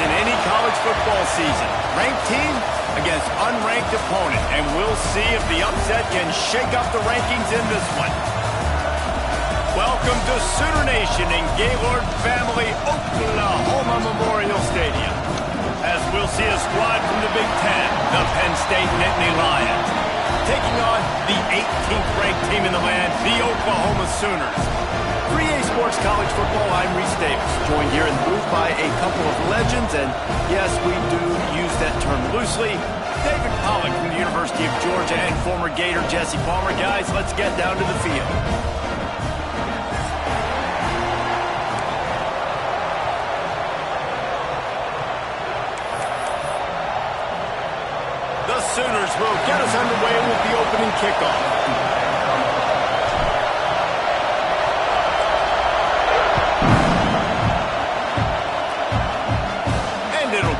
in any college football season. Ranked team against unranked opponent, and we'll see if the upset can shake up the rankings in this one. Welcome to Sooner Nation in Gaylord Family Oklahoma Memorial Stadium, as we'll see a squad from the Big Ten, the Penn State Nittany Lions, taking on the 18th ranked team in the land, the Oklahoma Sooners. 3A Sports College Football, I'm Reese Davis, joined here in the booth by a couple of legends, and yes, we do use that term loosely. David Pollack from the University of Georgia and former Gator Jesse Palmer. Guys, let's get down to the field. The Sooners will get us underway with the opening kickoff.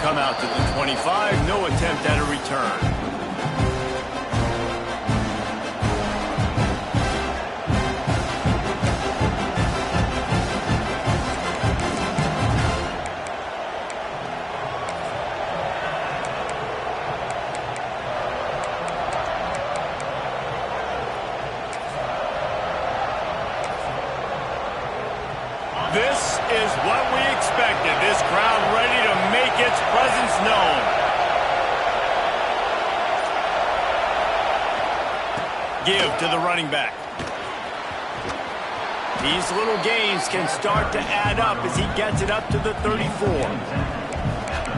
Come out to the 25, no attempt at a return. This is what we expected. This crowd ready to make its presence known. Give to the running back. These little gains can start to add up as he gets it up to the 34.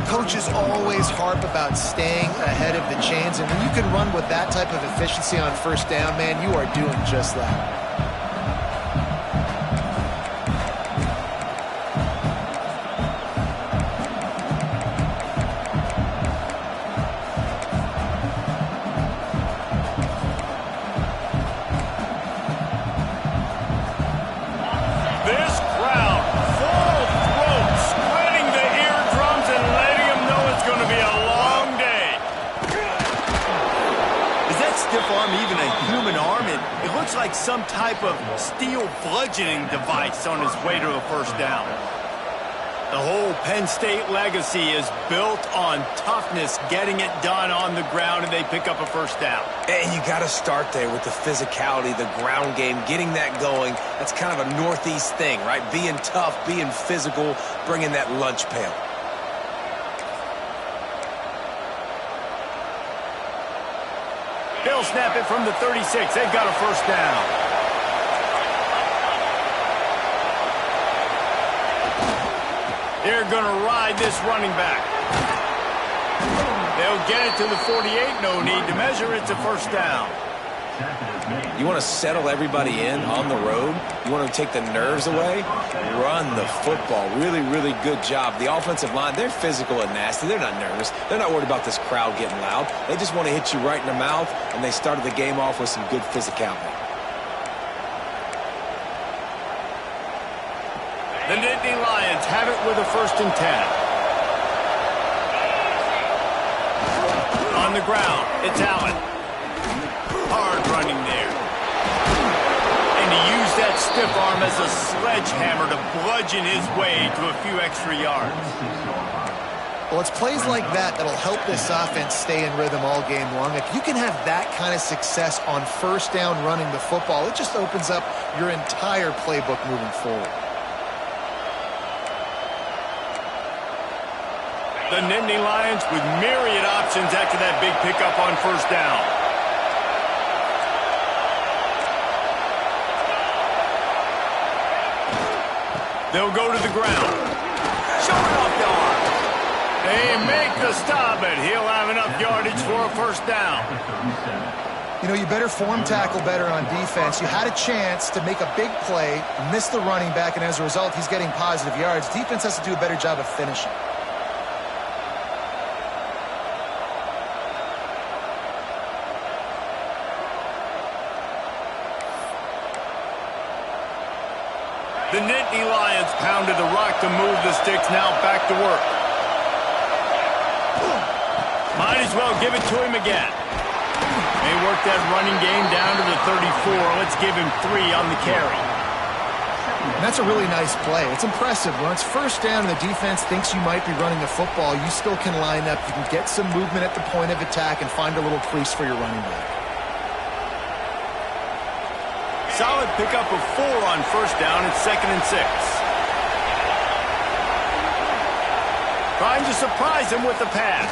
Coaches always harp about staying ahead of the chains, and when you can run with that type of efficiency on first down, man, you are doing just that. Even a human arm, it looks like some type of steel bludgeoning device on his way to a first down. The whole Penn State legacy is built on toughness, getting it done on the ground, and they pick up a first down. And you got to start there with the physicality, the ground game, getting that going. That's kind of a Northeast thing, right? Being tough, being physical, bringing that lunch pail. They'll snap it from the 36. They've got a first down. They're going to ride this running back. They'll get it to the 48. No need to measure. It's a first down. You want to settle everybody in on the road? You want to take the nerves away? Run the football. Really, really good job. The offensive line, they're physical and nasty. They're not nervous. They're not worried about this crowd getting loud. They just want to hit you right in the mouth, and they started the game off with some good physicality. The Nittany Lions have it with a 1st and 10. On the ground, it's Allen. Hard running there. And he used that stiff arm as a sledgehammer to bludgeon his way to a few extra yards. Well, it's plays like that that'll help this offense stay in rhythm all game long. If you can have that kind of success on first down running the football, it just opens up your entire playbook moving forward. The Nittany Lions with myriad options after that big pickup on first down. They'll go to the ground. Showing off the arm. They make the stop, and he'll have enough yardage for a first down. You know, you better form tackle better on defense. You had a chance to make a big play, miss the running back, and as a result, he's getting positive yards. Defense has to do a better job of finishing. The Nittany Lions pounded the rock to move the sticks, now back to work. Might as well give it to him again. They work that running game down to the 34. Let's give him 3 on the carry. And that's a really nice play. It's impressive. When it's first down and the defense thinks you might be running the football, you still can line up. You can get some movement at the point of attack and find a little crease for your running back. Solid pickup of 4 on first down at 2nd and 6. Trying to surprise him with the pass.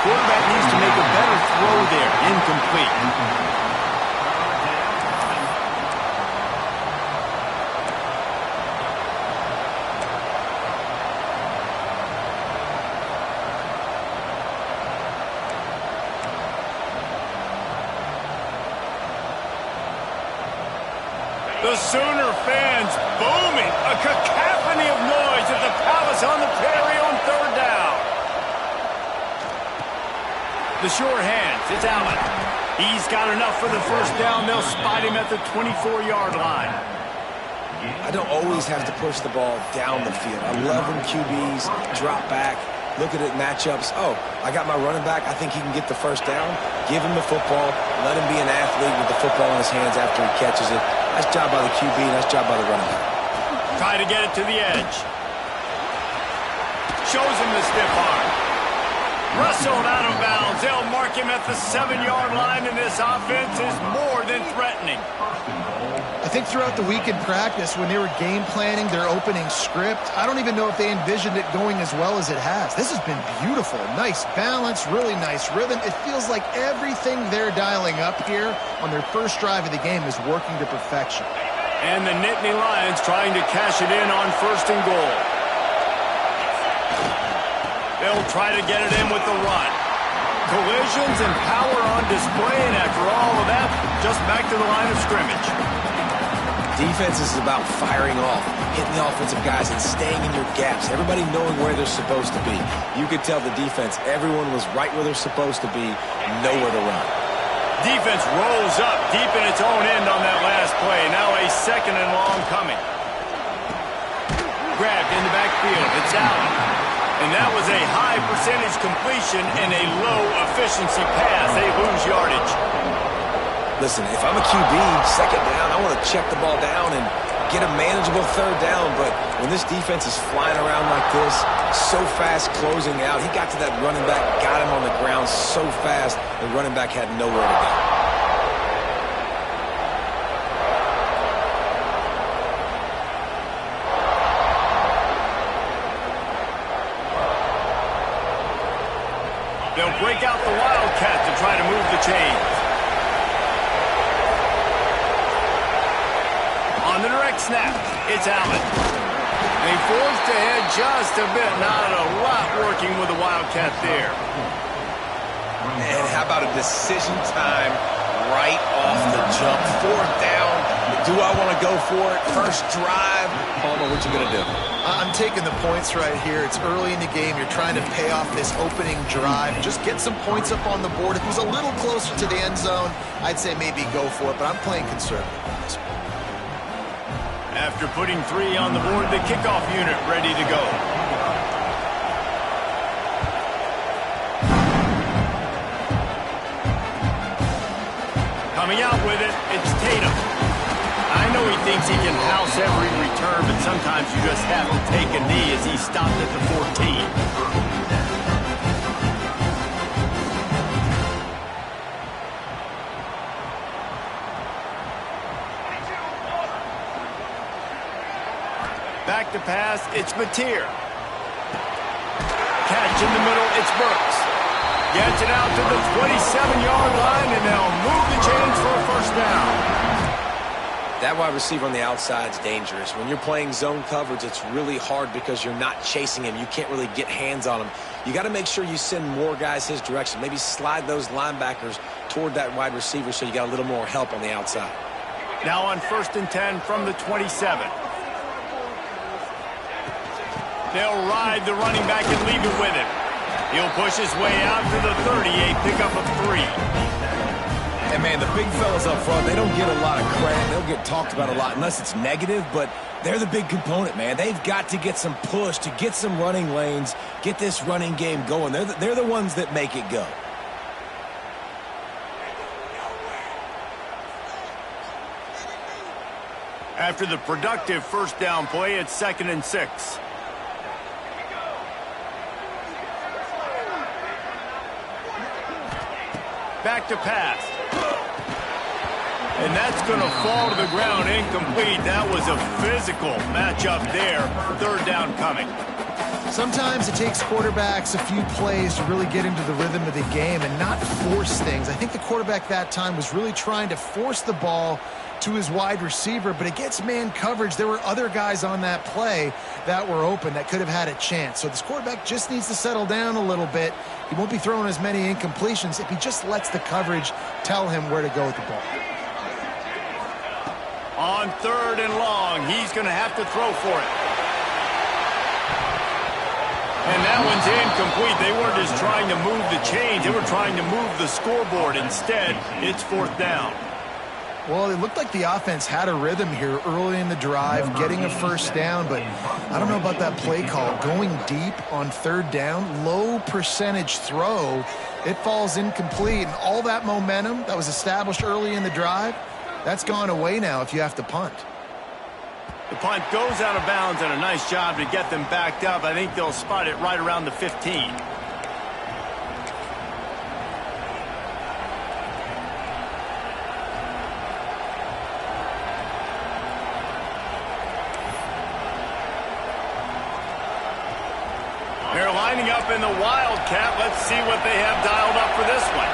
Quarterback needs to make a better throw there. Incomplete. The Sooner fans booming. A cacophony of noise at the Palace on the Prairie on 3rd down. The sure hands. It's Allen. He's got enough for the first down. They'll spot him at the 24-yard line. I don't always have to push the ball down the field. I love when QBs drop back, look at it, matchups. Oh, I got my running back. I think he can get the first down. Give him the football. Let him be an athlete with the football in his hands after he catches it. Nice job by the QB. Nice job by the running back. Try to get it to the edge. Shows him the stiff arm. Wrestled out of bounds. They'll mark him at the 7-yard line, and this offense is more than threatening. I think throughout the week in practice, when they were game planning their opening script, I don't even know if they envisioned it going as well as it has. This has been beautiful. Nice balance, really nice rhythm. It feels like everything they're dialing up here on their first drive of the game is working to perfection. And the Nittany Lions trying to cash it in on 1st and goal. They'll try to get it in with the run. Collisions and power on display, and after all of that, just back to the line of scrimmage. Defense is about firing off, hitting the offensive guys and staying in your gaps. Everybody knowing where they're supposed to be. You could tell the defense, everyone was right where they're supposed to be, nowhere to run. Defense rolls up deep in its own end on that last play. Now a 2nd and long coming. Grabbed in the backfield. It's Allen. And that was a high percentage completion and a low efficiency pass. They lose yardage. Listen, if I'm a QB, 2nd down, I want to check the ball down and get a manageable 3rd down. But when this defense is flying around like this, so fast closing out, he got to that running back, got him on the ground so fast, the running back had nowhere to go. They'll break out the Wildcat to try to move the chains. On the direct snap, it's Allen. They forced ahead just a bit. Not a lot working with the Wildcat there. And how about a decision time right off the jump? 4th down. Do I want to go for it? First drive. Palmer, what you going to do? I'm taking the points right here. It's early in the game. You're trying to pay off this opening drive. Just get some points up on the board. If it was a little closer to the end zone, I'd say maybe go for it, but I'm playing conservative on this one. After putting 3 on the board, the kickoff unit ready to go. Coming out with it, it's Tatum. I know he thinks he can house every return, but sometimes you just have to take a knee as he stopped at the 14. Back to pass, it's Mateer. Catch in the middle, it's Burks. Gets it out to the 27-yard line, and they'll move the chains for a first down. That wide receiver on the outside is dangerous. When you're playing zone coverage, it's really hard because you're not chasing him. You can't really get hands on him. You got to make sure you send more guys his direction. Maybe slide those linebackers toward that wide receiver so you got a little more help on the outside. Now on 1st and 10 from the 27. They'll ride the running back and leave it with him. He'll push his way out to the 30, a pickup of 3. And, man, the big fellas up front, they don't get a lot of credit. They'll get talked about a lot unless it's negative, but they're the big component, man. They've got to get some push, to get some running lanes, get this running game going. They're the ones that make it go. After the productive first down play, it's 2nd and 6. Back to pass. And that's going to fall to the ground incomplete. That was a physical matchup there. 3rd down coming. Sometimes it takes quarterbacks a few plays to really get into the rhythm of the game and not force things. I think the quarterback that time was really trying to force the ball to his wide receiver, but against man coverage, there were other guys on that play that were open that could have had a chance. So this quarterback just needs to settle down a little bit. He won't be throwing as many incompletions if he just lets the coverage tell him where to go with the ball. On 3rd and long, he's going to have to throw for it. And that one's incomplete. They weren't just trying to move the chains. They were trying to move the scoreboard. Instead, it's 4th down. Well, it looked like the offense had a rhythm here early in the drive, getting a first down, but I don't know about that play call. Going deep on 3rd down, low percentage throw, it falls incomplete. And all that momentum that was established early in the drive, that's gone away now if you have to punt. The punt goes out of bounds, and a nice job to get them backed up. I think they'll spot it right around the 15. They're lining up in the Wildcat. Let's see what they have dialed up for this one.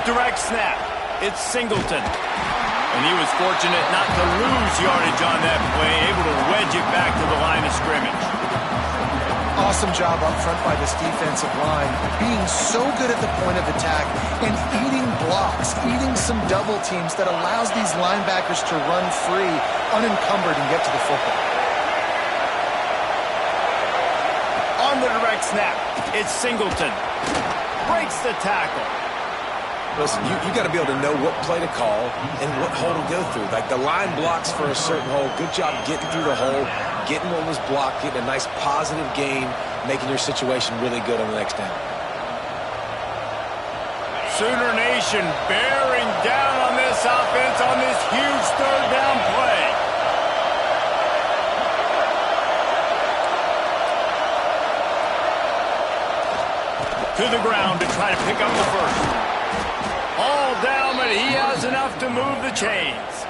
Direct snap. It's Singleton. And he was fortunate not to lose yardage on that play, able to wedge it back to the line of scrimmage. Awesome job up front by this defensive line, being so good at the point of attack and eating blocks, eating some double teams that allows these linebackers to run free, unencumbered, and get to the football. On the direct snap, it's Singleton. Breaks the tackle. Listen, you got to be able to know what play to call and what hole to go through. Like the line blocks for a certain hole. Good job getting through the hole, getting what was blocked, getting a nice positive gain, making your situation really good on the next down. Sooner Nation bearing down on this offense on this huge 3rd down play. To the ground to try to pick up the first. All down, but he has enough to move the chains.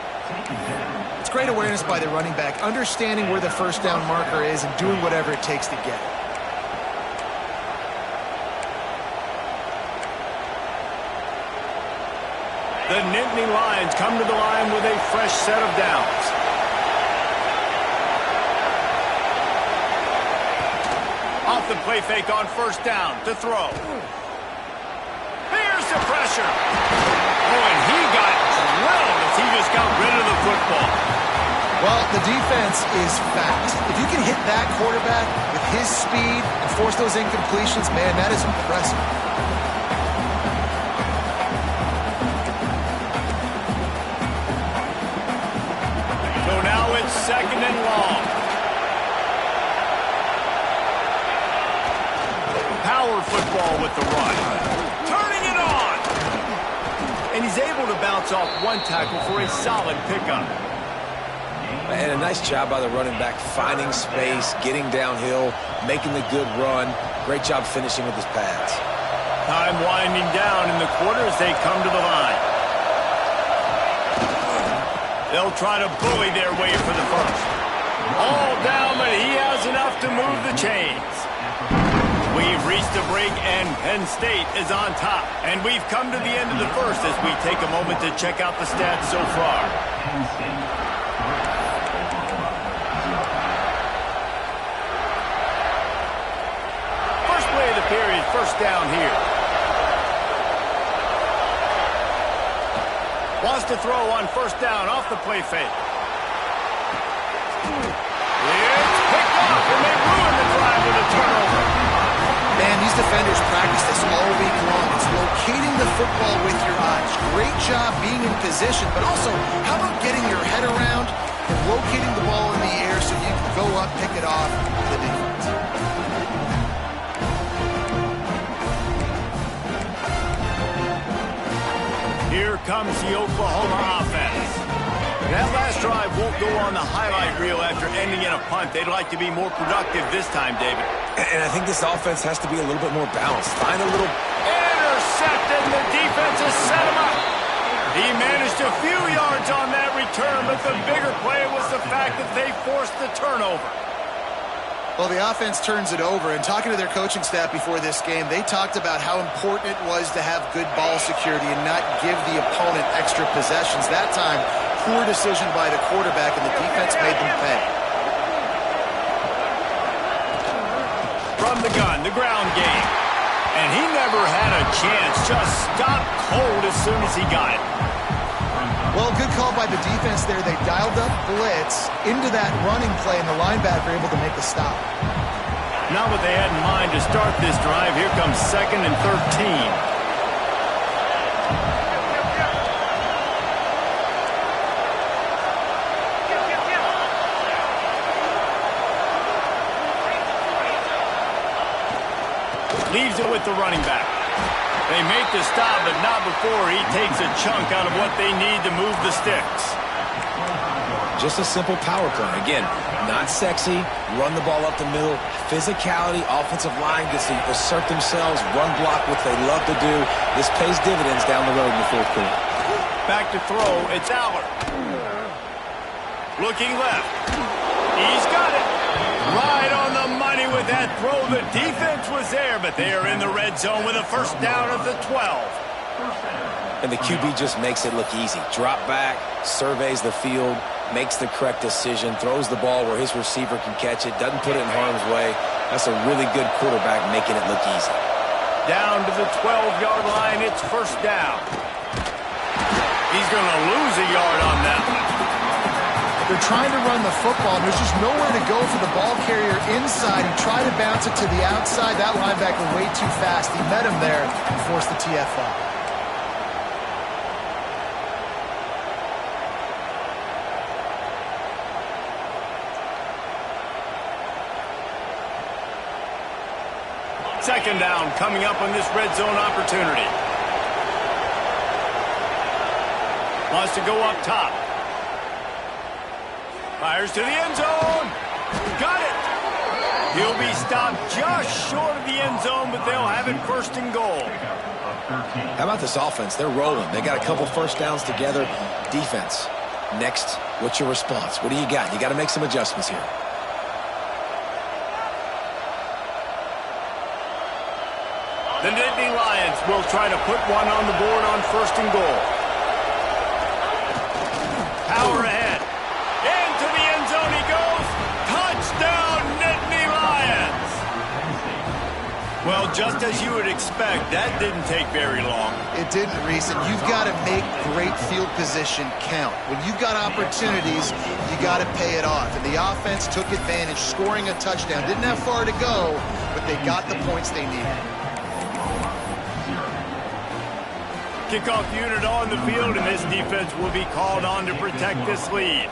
It's great awareness by the running back, understanding where the first down marker is and doing whatever it takes to get it. The Nittany Lions come to the line with a fresh set of downs. Off the play fake on first down to throw. Here's the pressure. Oh, and he got drilled as he just got rid of the football. Well, the defense is fast. If you can hit that quarterback with his speed and force those incompletions, man, that is impressive. So now it's 2nd and long. Power football with the run. Turning it on. And he's able to bounce off one tackle for a solid pickup. And a nice job by the running back, finding space, getting downhill, making the good run. Great job finishing with his pads. Time winding down in the quarter as they come to the line. They'll try to bully their way for the first. All down, but he has enough to move the chains. We've reached a break, and Penn State is on top. And we've come to the end of the first as we take a moment to check out the stats so far. First play of the period, first down here. Wants to throw on first down off the play fake. It's picked off, and they ruin the drive with a turnover. Man, these defenders practice this all week long. It's locating the football with your eyes. Great job being in position, but also, how about getting your head around and locating the ball in the air so you can go up, pick it off to the defense. Here comes the Oklahoma offense. That last drive won't go on the highlight reel after ending in a punt. They'd like to be more productive this time, David. And I think this offense has to be a little bit more balanced. Find a little... Intercepted, and the defense has set him up. He managed a few yards on that return, but the bigger play was the fact that they forced the turnover. Well, the offense turns it over, and talking to their coaching staff before this game, they talked about how important it was to have good ball security and not give the opponent extra possessions. That time, poor decision by the quarterback, and the defense made them pay. From the gun, the ground game. And he never had a chance, just stopped cold as soon as he got it. Well, good call by the defense there. They dialed up blitz into that running play, and the linebacker able to make the stop. Not what they had in mind to start this drive. Here comes 2nd and 13. Leaves it with the running back. They make the stop, but not before he takes a chunk out of what they need to move the sticks. Just a simple power play. Again, not sexy, run the ball up the middle, physicality, offensive line gets to assert themselves, run block, what they love to do. This pays dividends down the road in the 4th quarter. Back to throw, it's Allard. Looking left. He's got it. Right on the money with that throw. The defense was there, but they are in the red zone with a first down at the 12. And the QB just makes it look easy. Drop back, surveys the field, makes the correct decision, throws the ball where his receiver can catch it, doesn't put it in harm's way. That's a really good quarterback making it look easy. Down to the 12-yard line, it's first down. He's going to lose a yard on that one. They're trying to run the football, and there's just nowhere to go for the ball carrier inside. He tried to bounce it to the outside. That linebacker way too fast. He met him there and forced the TFL. Second down coming up on this red zone opportunity. Wants to go up top. Fires to the end zone. Got it. He'll be stopped just short of the end zone, but they'll have it first and goal. How about this offense? They're rolling. They got a couple first downs together. Defense. Next, what's your response? What do you got? You got to make some adjustments here. The Nittany Lions will try to put one on the board on first and goal. Power ahead. Into the end zone he goes. Touchdown, Nittany Lions. Well, just as you would expect, that didn't take very long. It didn't, Reese, and you've got to make great field position count. When you've got opportunities, you got to pay it off. And the offense took advantage, scoring a touchdown. Didn't have far to go, but they got the points they needed. Kickoff unit on the field, and this defense will be called on to protect this lead.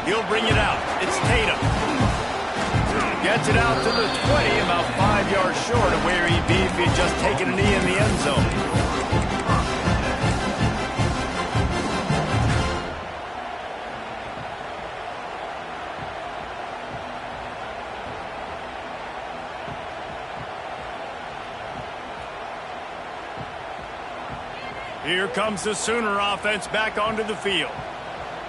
He'll bring it out. It's Tatum. Gets it out to the 20, about 5 yards short of where he'd be if he'd just taken a knee in the end zone. Here comes the Sooner offense back onto the field.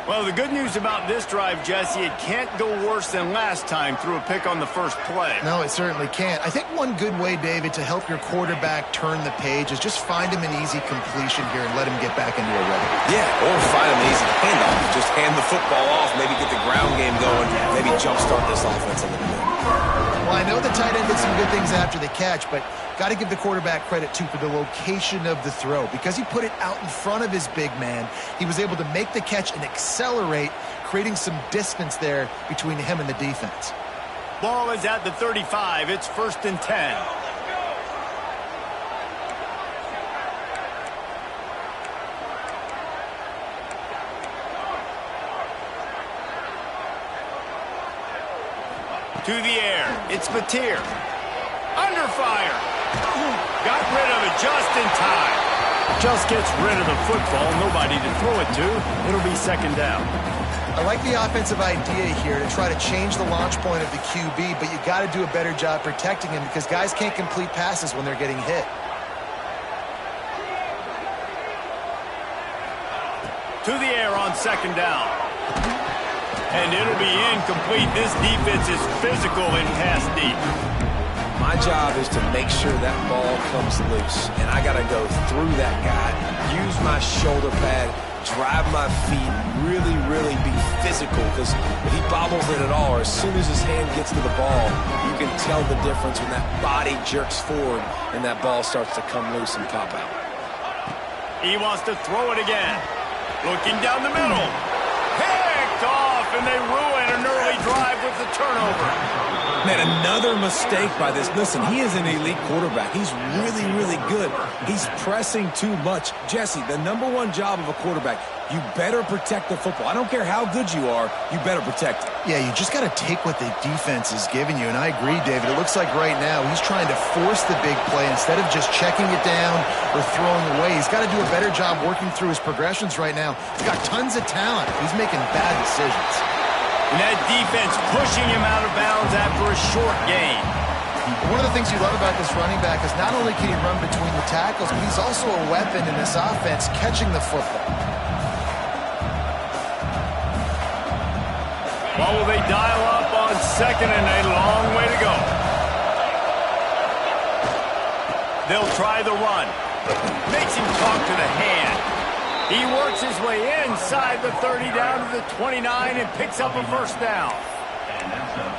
Well, the good news about this drive, Jesse, it can't go worse than last time through a pick on the first play. No, it certainly can't. I think one good way, David, to help your quarterback turn the page is just find him an easy completion here and let him get back into a rhythm. Yeah, or find him an easy handoff. Just hand the football off, maybe get the ground game going, maybe jumpstart this offense a little bit. Well, I know the tight end did some good things after the catch, but got to give the quarterback credit, too, for the location of the throw. Because he put it out in front of his big man, he was able to make the catch and accelerate, creating some distance there between him and the defense. Ball is at the 35. It's 1st and 10. To the air. It's Mateer. Under under fire. Got rid of it just in time. Just gets rid of the football. Nobody to throw it to. It'll be second down. I like the offensive idea here to try to change the launch point of the QB, but you got to do a better job protecting him because guys can't complete passes when they're getting hit. To the air on second down. And it'll be incomplete. This defense is physical in pass deep. My job is to make sure that ball comes loose, and I got to go through that guy, use my shoulder pad, drive my feet, really be physical, because if he bobbles it at all, or as soon as his hand gets to the ball, you can tell the difference when that body jerks forward and that ball starts to come loose and pop out. He wants to throw it again. Looking down the middle. Picked off, and they ruin an early drive with the turnover. Man, another mistake by this. Listen, he is an elite quarterback. He's really good. He's pressing too much. Jesse, the #1 job of a quarterback, you better protect the football. I don't care how good you are, you better protect it. Yeah, you just got to take what the defense is giving you, and I agree, David. It looks like right now he's trying to force the big play instead of just checking it down or throwing away. He's got to do a better job working through his progressions right now. He's got tons of talent. He's making bad decisions. And that defense pushing him out of bounds after a short gain. One of the things you love about this running back is not only can he run between the tackles, but he's also a weapon in this offense catching the football. Well, will they dial up on second and a long way to go? They'll try the run. Makes him talk to the hand. He works his way inside the 30 down to the 29 and picks up a first down.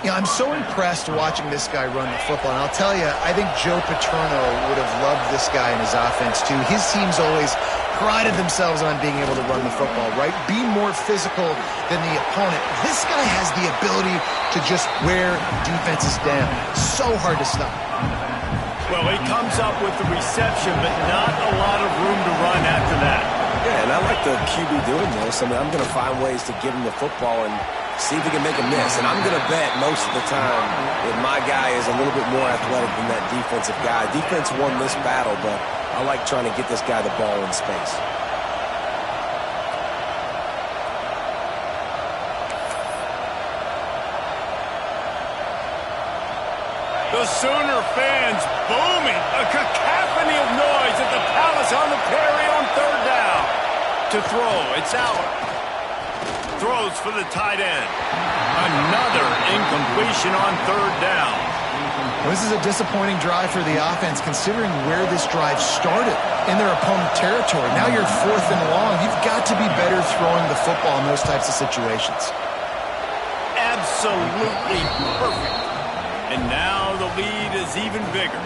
Yeah, I'm so impressed watching this guy run the football. And I'll tell you, I think Joe Paterno would have loved this guy in his offense too. His teams always prided themselves on being able to run the football, right? Be more physical than the opponent. This guy has the ability to just wear defenses down. So hard to stop. Well, he comes up with the reception, but not a lot of room to run after that. Yeah, and I like the QB doing this. I mean, I'm going to find ways to give him the football and see if he can make a miss. And I'm going to bet most of the time that my guy is a little bit more athletic than that defensive guy. Defense won this battle, but I like trying to get this guy the ball in space. The Sooner fans booming. A cacophony of noise at the Palace on the Prairie on third down. To throw, it's Allen. Throws for the tight end. Another incompletion on third down. Well, this is a disappointing drive for the offense considering where this drive started in their opponent territory. Now you're 4th and long. You've got to be better throwing the football in those types of situations. Absolutely perfect. And now the lead is even bigger.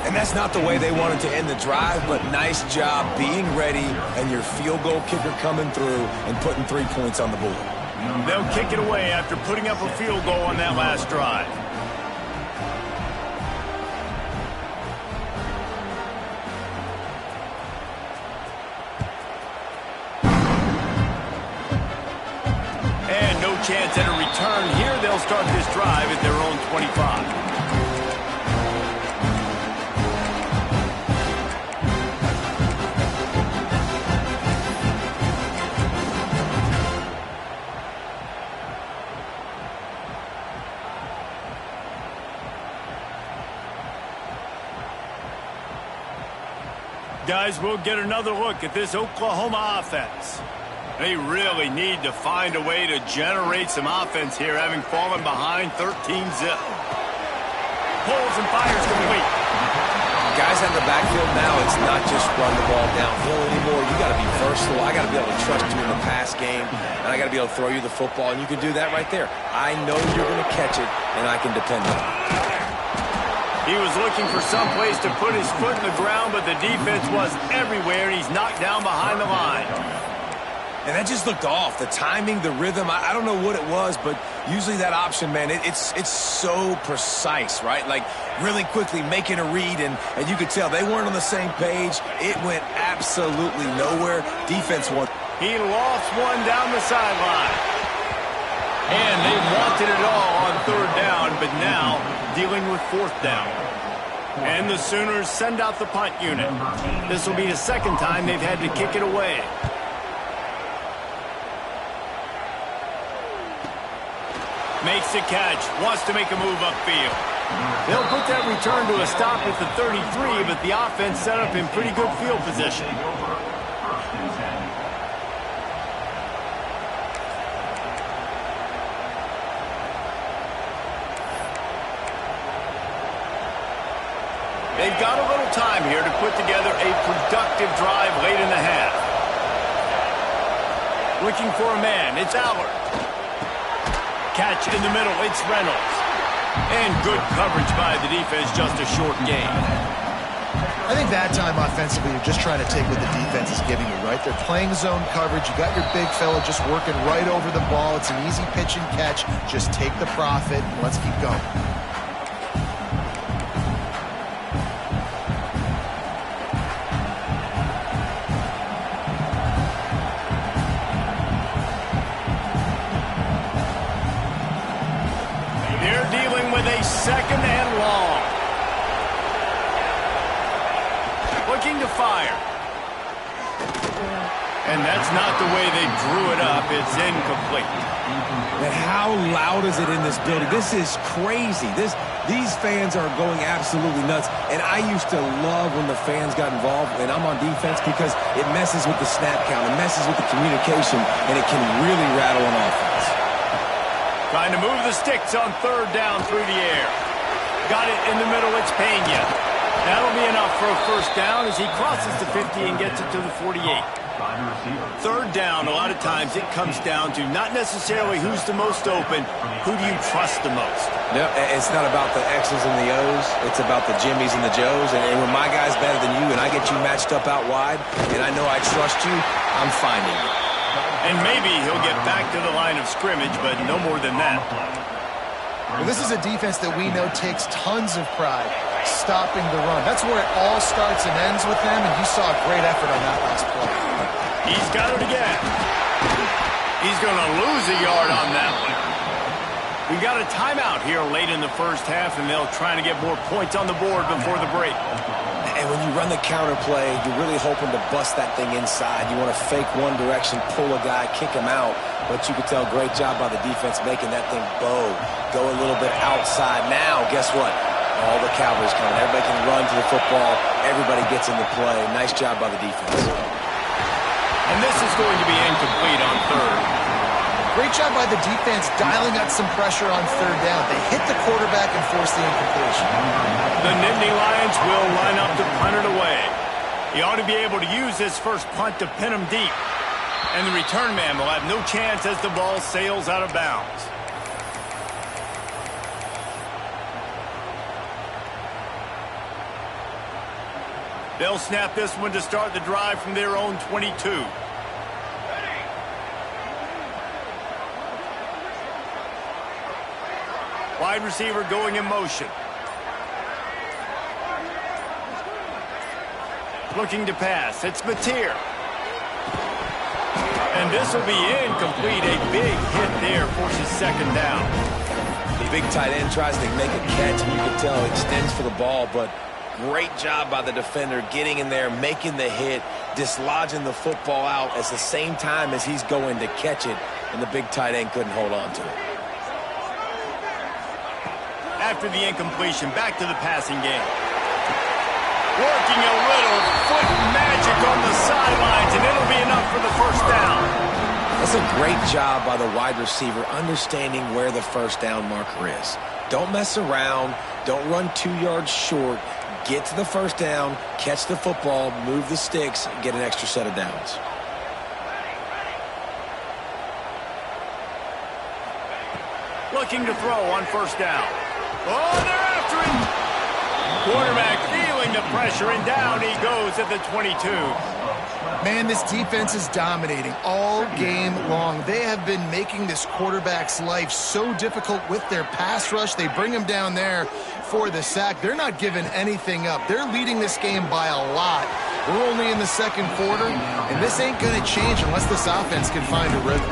And that's not the way they wanted to end the drive, but nice job being ready and your field goal kicker coming through and putting 3 points on the board. They'll kick it away after putting up a field goal on that last drive. And no chance at a return here. They'll start this drive at their own 25. Guys, we'll get another look at this Oklahoma offense. They really need to find a way to generate some offense here, having fallen behind 13-zip. Pulls and fires complete. Guys on the backfield now, it's not just run the ball downhill anymore. You got to be versatile. I got to be able to trust you in the pass game, and I got to be able to throw you the football, and you can do that right there. I know you're going to catch it, and I can depend on it. He was looking for some place to put his foot in the ground, but the defense was everywhere, and he's knocked down behind the line. And that just looked off. The timing, the rhythm, I don't know what it was, but usually that option, man, it's so precise, right? Like really quickly making a read, and you could tell they weren't on the same page. It went absolutely nowhere. Defense won. He lost one down the sideline. And they wanted it all on third down, but now dealing with fourth down. And the Sooners send out the punt unit. This will be the second time they've had to kick it away. Makes the catch, wants to make a move upfield. They'll put that return to a stop at the 33, but the offense set up in pretty good field position. They've got a little time here to put together a productive drive late in the half. Looking for a man, it's Allard. Catch in the middle, it's Reynolds. And good coverage by the defense, just a short gain. I think that time offensively, you're just trying to take what the defense is giving you, right? They're playing zone coverage. You got your big fella just working right over the ball. It's an easy pitch and catch. Just take the profit and let's keep going. Second and long. Looking to fire. And that's not the way they drew it up. It's incomplete. And how loud is it in this building? This is crazy. These fans are going absolutely nuts. And I used to love when the fans got involved when I'm on defense because it messes with the snap count. It messes with the communication, and it can really rattle an offense. Trying to move the sticks on third down through the air. Got it in the middle, it's Pena. That'll be enough for a first down as he crosses the 50 and gets it to the 48. Third down, a lot of times it comes down to not necessarily who's the most open, who do you trust the most? No, it's not about the X's and the O's. It's about the Jimmies and the Joes. And when my guy's better than you and I get you matched up out wide and I know I trust you, I'm finding you. And maybe he'll get back to the line of scrimmage, but no more than that. Well, this is a defense that we know takes tons of pride stopping the run. That's where it all starts and ends with them, and you saw a great effort on that last play. He's got it again. He's going to lose a yard on that one. We've got a timeout here late in the first half, and they'll try to get more points on the board before the break. And when you run the counter play, you're really hoping to bust that thing inside. You want to fake one direction, pull a guy, kick him out. But you could tell, great job by the defense making that thing bow. Go a little bit outside. Now, guess what? All the Cowboys coming. Everybody can run to the football. Everybody gets into play. Nice job by the defense. And this is going to be incomplete on third. Great job by the defense dialing up some pressure on third down. They hit the quarterback and forced the incompletion. The Nittany Lions will line up to punt it away. He ought to be able to use this first punt to pin him deep. And the return man will have no chance as the ball sails out of bounds. They'll snap this one to start the drive from their own 22. Wide receiver going in motion. Looking to pass. It's Mateer. And this will be incomplete. A big hit there forces second down. The big tight end tries to make a catch, and you can tell it extends for the ball, but great job by the defender getting in there, making the hit, dislodging the football out at the same time as he's going to catch it, and the big tight end couldn't hold on to it. After the incompletion, back to the passing game. Working a little foot magic on the sidelines, and it'll be enough for the first down. That's a great job by the wide receiver understanding where the first down marker is. Don't mess around. Don't run 2 yards short. Get to the first down, catch the football, move the sticks, and get an extra set of downs. Looking to throw on first down. Oh, they're after him. Quarterback feeling the pressure, and down he goes at the 22. Man, this defense is dominating all game long. They have been making this quarterback's life so difficult with their pass rush. They bring him down there for the sack. They're not giving anything up. They're leading this game by a lot. We're only in the second quarter, and this ain't going to change unless this offense can find a rhythm.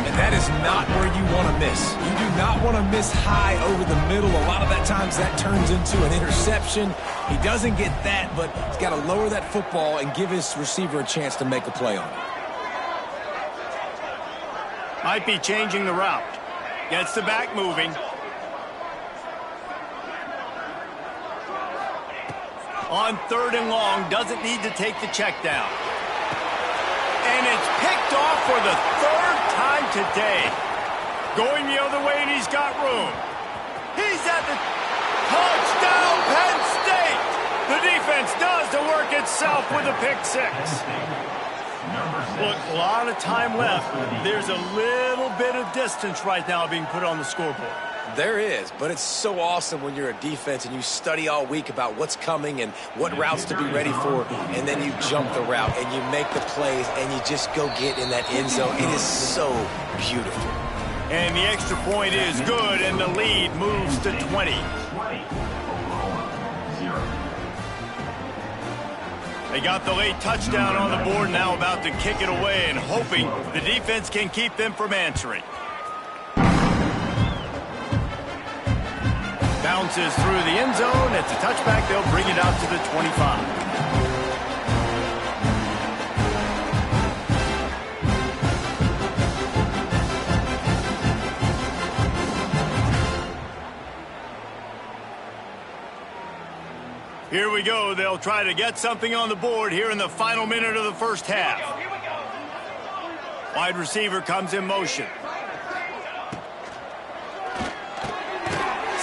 And That is not where you want to miss. You do not want to miss high over the middle. A lot of that times that turns into an interception. He doesn't get that, but he's got to lower that football and give his receiver a chance to make a play on it. Might be changing the route. Gets the back moving. On 3rd and long, doesn't need to take the check down. And it's picked off for the 3rd time today. Going the other way, and he's got room. He's at the touchdown, Penn State. The defense does the work itself with a pick 6. Look, a lot of time left. There's a little bit of distance right now being put on the scoreboard. There is, but it's so awesome when you're a defense and you study all week about what's coming and what routes to be ready for, and then you jump the route and you make the plays and you just go get in that end zone. It is so beautiful. And the extra point is good, and the lead moves to 20. They got the late touchdown on the board, now about to kick it away and hoping the defense can keep them from answering. Bounces through the end zone. It's a touchback. They'll bring it out to the 25. Here we go. They'll try to get something on the board here in the final minute of the first half. Wide receiver comes in motion.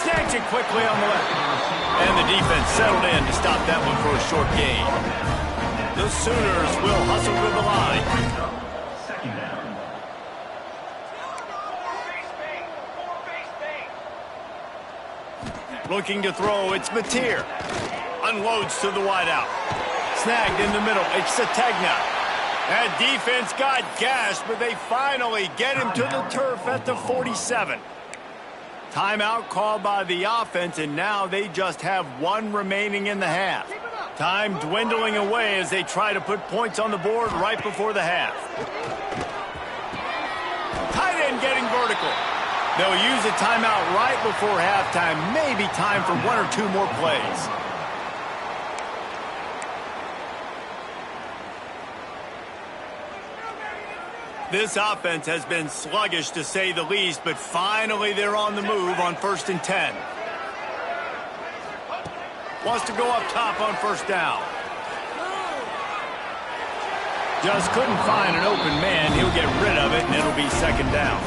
Snags it quickly on the left. And the defense settled in to stop that one for a short gain. The Sooners will hustle to the line. Looking to throw, it's Mateer. Unloads to the wideout. Snagged in the middle, it's Sategna. That defense got gashed, but they finally get him to the turf at the 47. Timeout called by the offense, and now they just have one remaining in the half. Time dwindling away as they try to put points on the board right before the half. Tight end getting vertical. They'll use a timeout right before halftime. Maybe time for 1 or 2 more plays. This offense has been sluggish to say the least, but finally they're on the move on 1st and 10. Wants to go up top on 1st down. Just couldn't find an open man. He'll get rid of it, and it'll be 2nd down.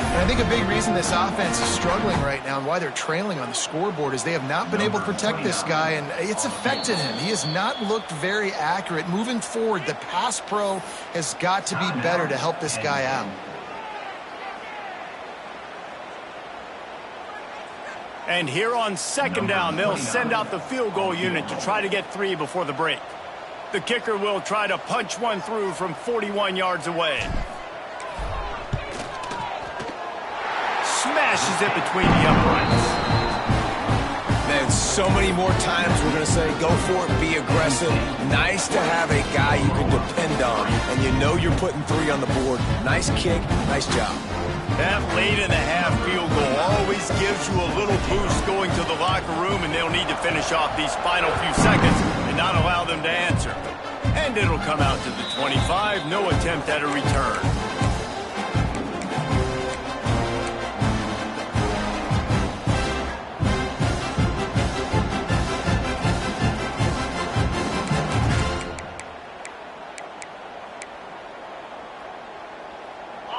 And I think a big reason this offense is struggling right now and why they're trailing on the scoreboard is they have not been able to protect this guy, and it's affected him. He has not looked very accurate. Moving forward, the pass pro has got to be better to help this guy out. And here on 2nd down, they'll send out the field goal unit to try to get 3 before the break. The kicker will try to punch one through from 41 yards away. Smashes it between the uprights. Man, so many more times we're going to say, go for it, be aggressive. Nice to have a guy you can depend on, and you know you're putting 3 on the board. Nice kick, nice job. That late in the half field goal always gives you a little boost going to the locker room, and they'll need to finish off these final few seconds and not allow them to answer. And it'll come out to the 25, no attempt at a return.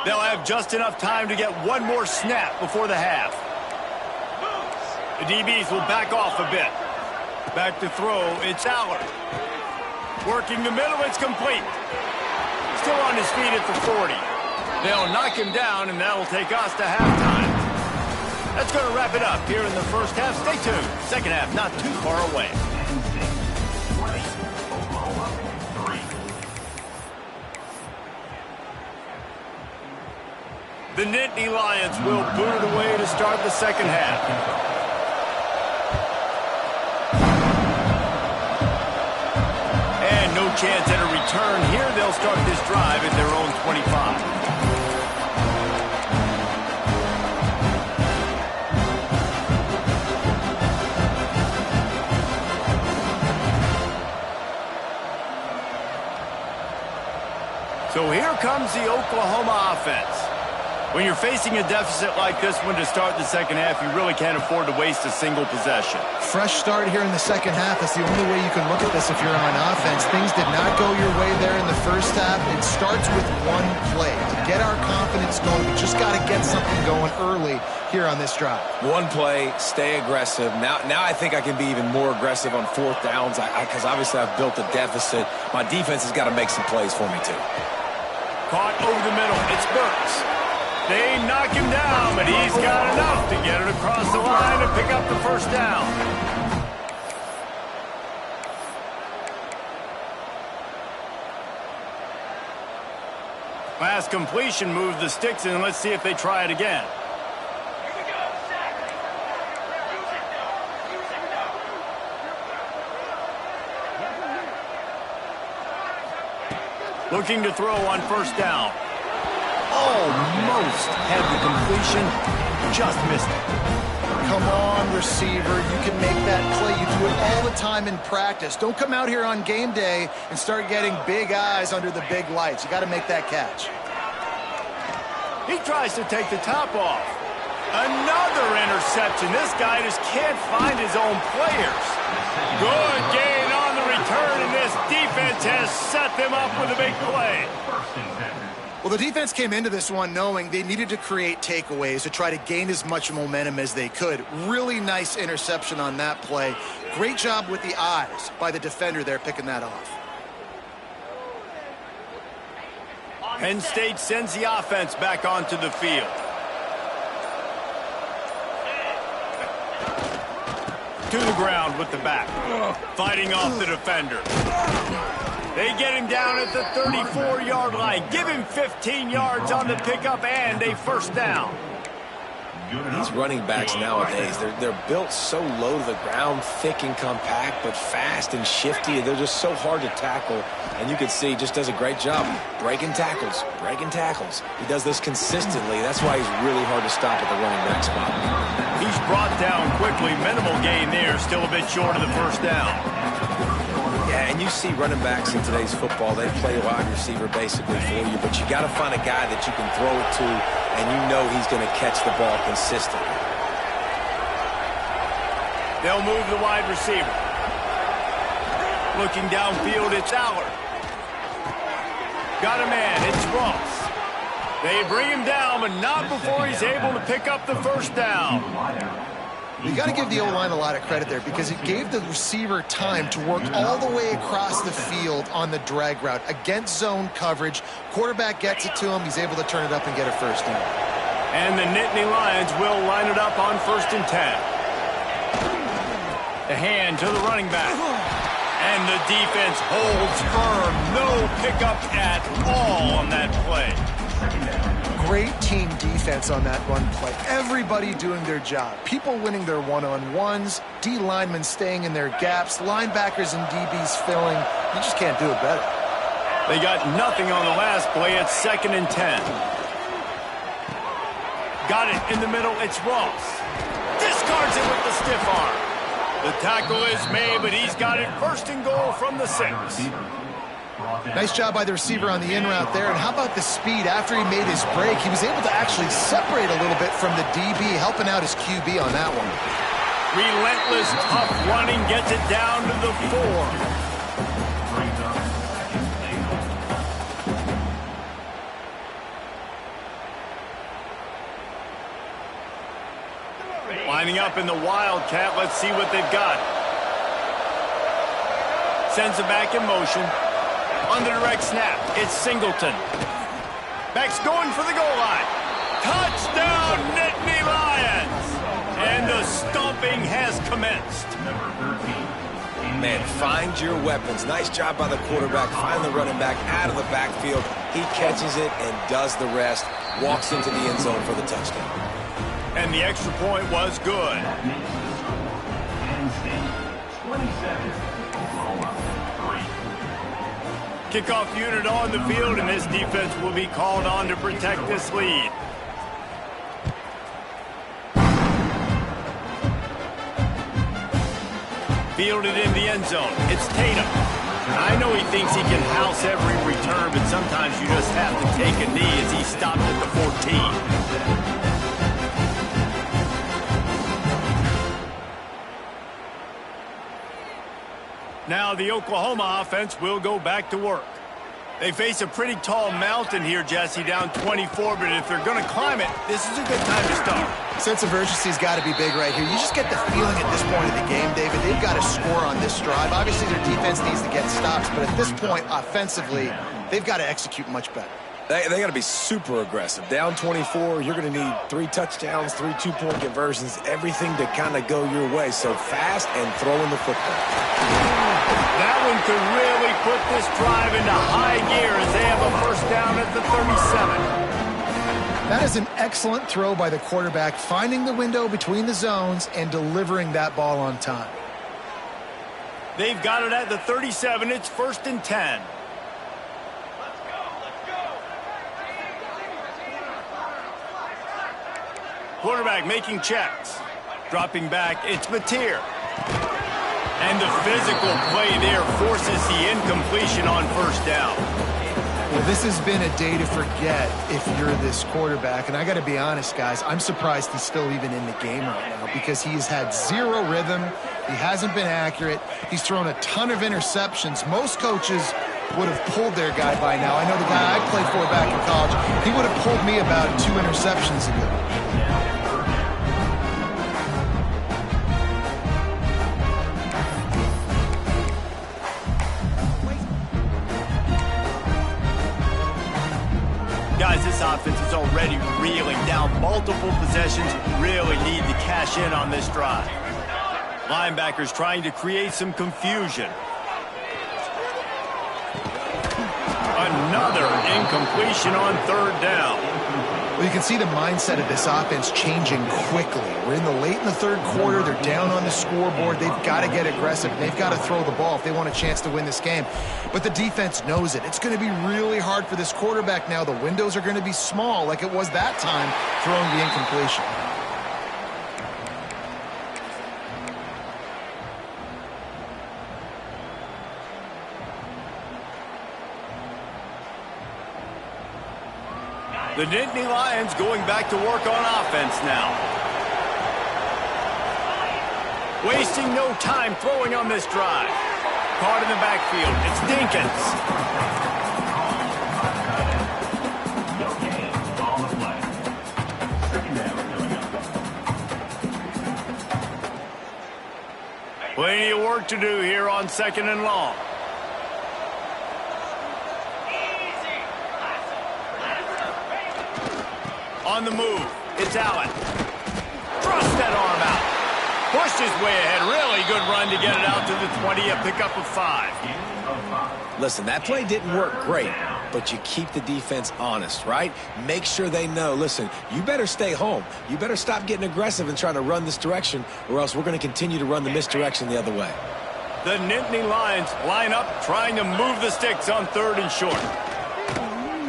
They'll have just enough time to get one more snap before the half. The DBs will back off a bit. Back to throw, it's Allard. Working the middle, it's complete. Still on his feet at the 40. They'll knock him down, and that'll take us to halftime. That's going to wrap it up here in the first half. Stay tuned. 2nd half, not too far away. The Nittany Lions will boot it away to start the 2nd half. And no chance at a return here. They'll start this drive at their own 25. So here comes the Oklahoma offense. When you're facing a deficit like this one to start the second half, you really can't afford to waste a single possession. Fresh start here in the second half. That's the only way you can look at this if you're on offense. Things did not go your way there in the first half. It starts with one play. To get our confidence going, we just got to get something going early here on this drive. One play, stay aggressive. Now I think I can be even more aggressive on fourth downs because obviously I've built a deficit. My defense has got to make some plays for me too. Caught over the middle. It's Burks. They knock him down, but he's got enough to get it across the line and pick up the first down. Last completion moved the sticks in. Let's see if they try it again. Looking to throw on first down. Almost had the completion, just missed it. Come on, receiver. You can make that play. You do it all the time in practice. Don't come out here on game day and start getting big eyes under the big lights. You got to make that catch. He tries to take the top off. Another interception. This guy just can't find his own players. Good gain on the return, and this defense has set them up with a big play. Well, the defense came into this one knowing they needed to create takeaways to try to gain as much momentum as they could. Really nice interception on that play. Great job with the eyes by the defender there picking that off. Penn State sends the offense back onto the field. To the ground with the back. Fighting off the defender. They get him down at the 34-yard line. Give him 15 yards on the pickup and a first down. These running backs nowadays, they're built so low to the ground, thick and compact, but fast and shifty. They're just so hard to tackle. And you can see he just does a great job breaking tackles, breaking tackles. He does this consistently. That's why he's really hard to stop at the running back spot. He's brought down quickly. Minimal gain there. Still a bit short of the first down. Yeah, and you see running backs in today's football, they play wide receiver basically for you, but you got to find a guy that you can throw it to, and you know he's going to catch the ball consistently. They'll move the wide receiver. Looking downfield, it's Allard. Got a man, it's Ross. They bring him down, but not before he's able to pick up the first down. You got to give the O-line a lot of credit there because it gave the receiver time to work all the way across the field on the drag route against zone coverage. Quarterback gets it to him. He's able to turn it up and get a first down. And the Nittany Lions will line it up on 1st and 10. The hand to the running back. And the defense holds firm. No pickup at all on that play. Great team defense on that run play. Everybody doing their job. People winning their one-on-ones, D linemen staying in their gaps, linebackers and DBs filling. You just can't do it better. They got nothing on the last play. It's 2nd and 10. Got it in the middle. It's Ross. Discards it with the stiff arm. The tackle is made, but he's got it 1st and goal from the 6. Nice job by the receiver on the in route there. And how about the speed? After he made his break, he was able to actually separate a little bit from the DB, helping out his QB on that one. Relentless, tough running gets it down to the 4. Lining up in the Wildcat. Let's see what they've got. Sends it back in motion. On the direct snap, it's Singleton. Back's going for the goal line. Touchdown, Nittany Lions! And the stomping has commenced. Man, find your weapons. Nice job by the quarterback. Find the running back out of the backfield. He catches it and does the rest. Walks into the end zone for the touchdown. And the extra point was good. Kickoff unit on the field, and this defense will be called on to protect this lead. Fielded in the end zone. It's Tatum. I know he thinks he can house every return, but sometimes you just have to take a knee as he stopped at the 14. Now the Oklahoma offense will go back to work. They face a pretty tall mountain here, Jesse, down 24, but if they're going to climb it, this is a good time to start. Sense of urgency's got to be big right here. You just get the feeling at this point of the game, David, they've got to score on this drive. Obviously, their defense needs to get stops, but at this point, offensively, they've got to execute much better. They got to be super aggressive. Down 24, you're going to need 3 touchdowns, 3 two-point conversions, everything to kind of go your way. So fast and throwing the football. That one could really put this drive into high gear as they have a first down at the 37. That is an excellent throw by the quarterback, finding the window between the zones and delivering that ball on time. They've got it at the 37. It's 1st and 10. Quarterback making checks. Dropping back, it's Mateer. And the physical play there forces the incompletion on first down. Well, this has been a day to forget if you're this quarterback. And I got to be honest, guys, I'm surprised he's still even in the game right now because he's had zero rhythm. He hasn't been accurate. He's thrown a ton of interceptions. Most coaches would have pulled their guy by now. I know the guy I played for back in college, he would have pulled me about 2 interceptions ago. Guys, this offense is already reeling down multiple possessions. Really need to cash in on this drive. Linebackers trying to create some confusion. Another incompletion on 3rd down. Well, you can see the mindset of this offense changing quickly. We're in the 3rd quarter. They're down on the scoreboard. They've got to get aggressive. They've got to throw the ball if they want a chance to win this game. But the defense knows it. It's going to be really hard for this quarterback now. The windows are going to be small like it was that time throwing the incompletion. The Nittany Lions going back to work on offense now. Wasting no time throwing on this drive. Caught in the backfield. It's Dinkins. Plenty of work to do here on 2nd and long. On the move, it's Allen. Thrust that arm out. Pushed his way ahead. Really good run to get it out to the 20, a pickup of 5. Listen, that play didn't work great, but you keep the defense honest, right? Make sure they know, listen, you better stay home. You better stop getting aggressive and trying to run this direction, or else we're going to continue to run the misdirection the other way. The Nittany Lions line up, trying to move the sticks on 3rd and short.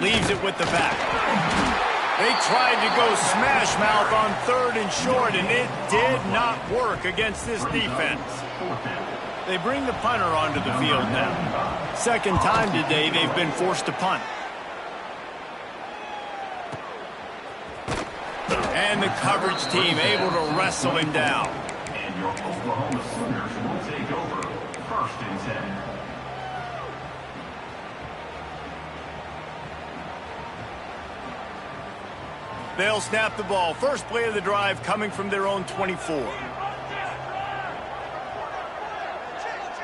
Leaves it with the back. They tried to go smash mouth on 3rd and short, and it did not work against this defense. They bring the punter onto the field now. 2nd time today they've been forced to punt. And the coverage team able to wrestle him down. And your Oklahoma Sooners will take over 1st and 10. They'll snap the ball. First play of the drive coming from their own 24.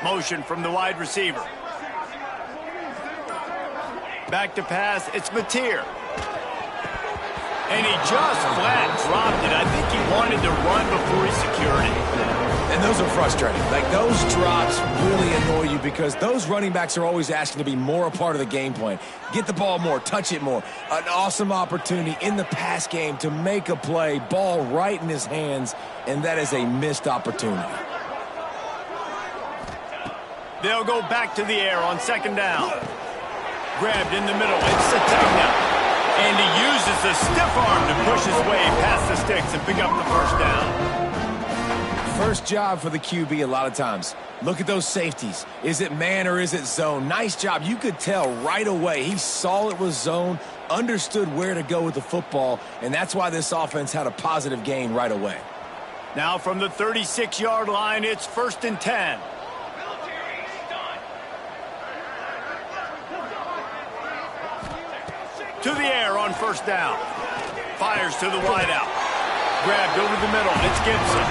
Motion from the wide receiver. Back to pass. It's Mateer. And he just flat dropped it. I think he wanted to run before he secured it. And those are frustrating. Like, those drops really annoy you because those running backs are always asking to be more a part of the game plan. Get the ball more, touch it more. An awesome opportunity in the pass game to make a play, ball right in his hands, and that is a missed opportunity. They'll go back to the air on 2nd down. Grabbed in the middle. It's Sategna. And he uses the stiff arm to push his way past the sticks and pick up the first down. First job for the QB a lot of times. Look at those safeties. Is it man or is it zone? Nice job. You could tell right away. He saw it was zone, understood where to go with the football, and that's why this offense had a positive gain right away. Now from the 36-yard line, it's 1st and 10. To the air on 1st down. Fires to the wideout. Grabbed over the middle. It's Gibson.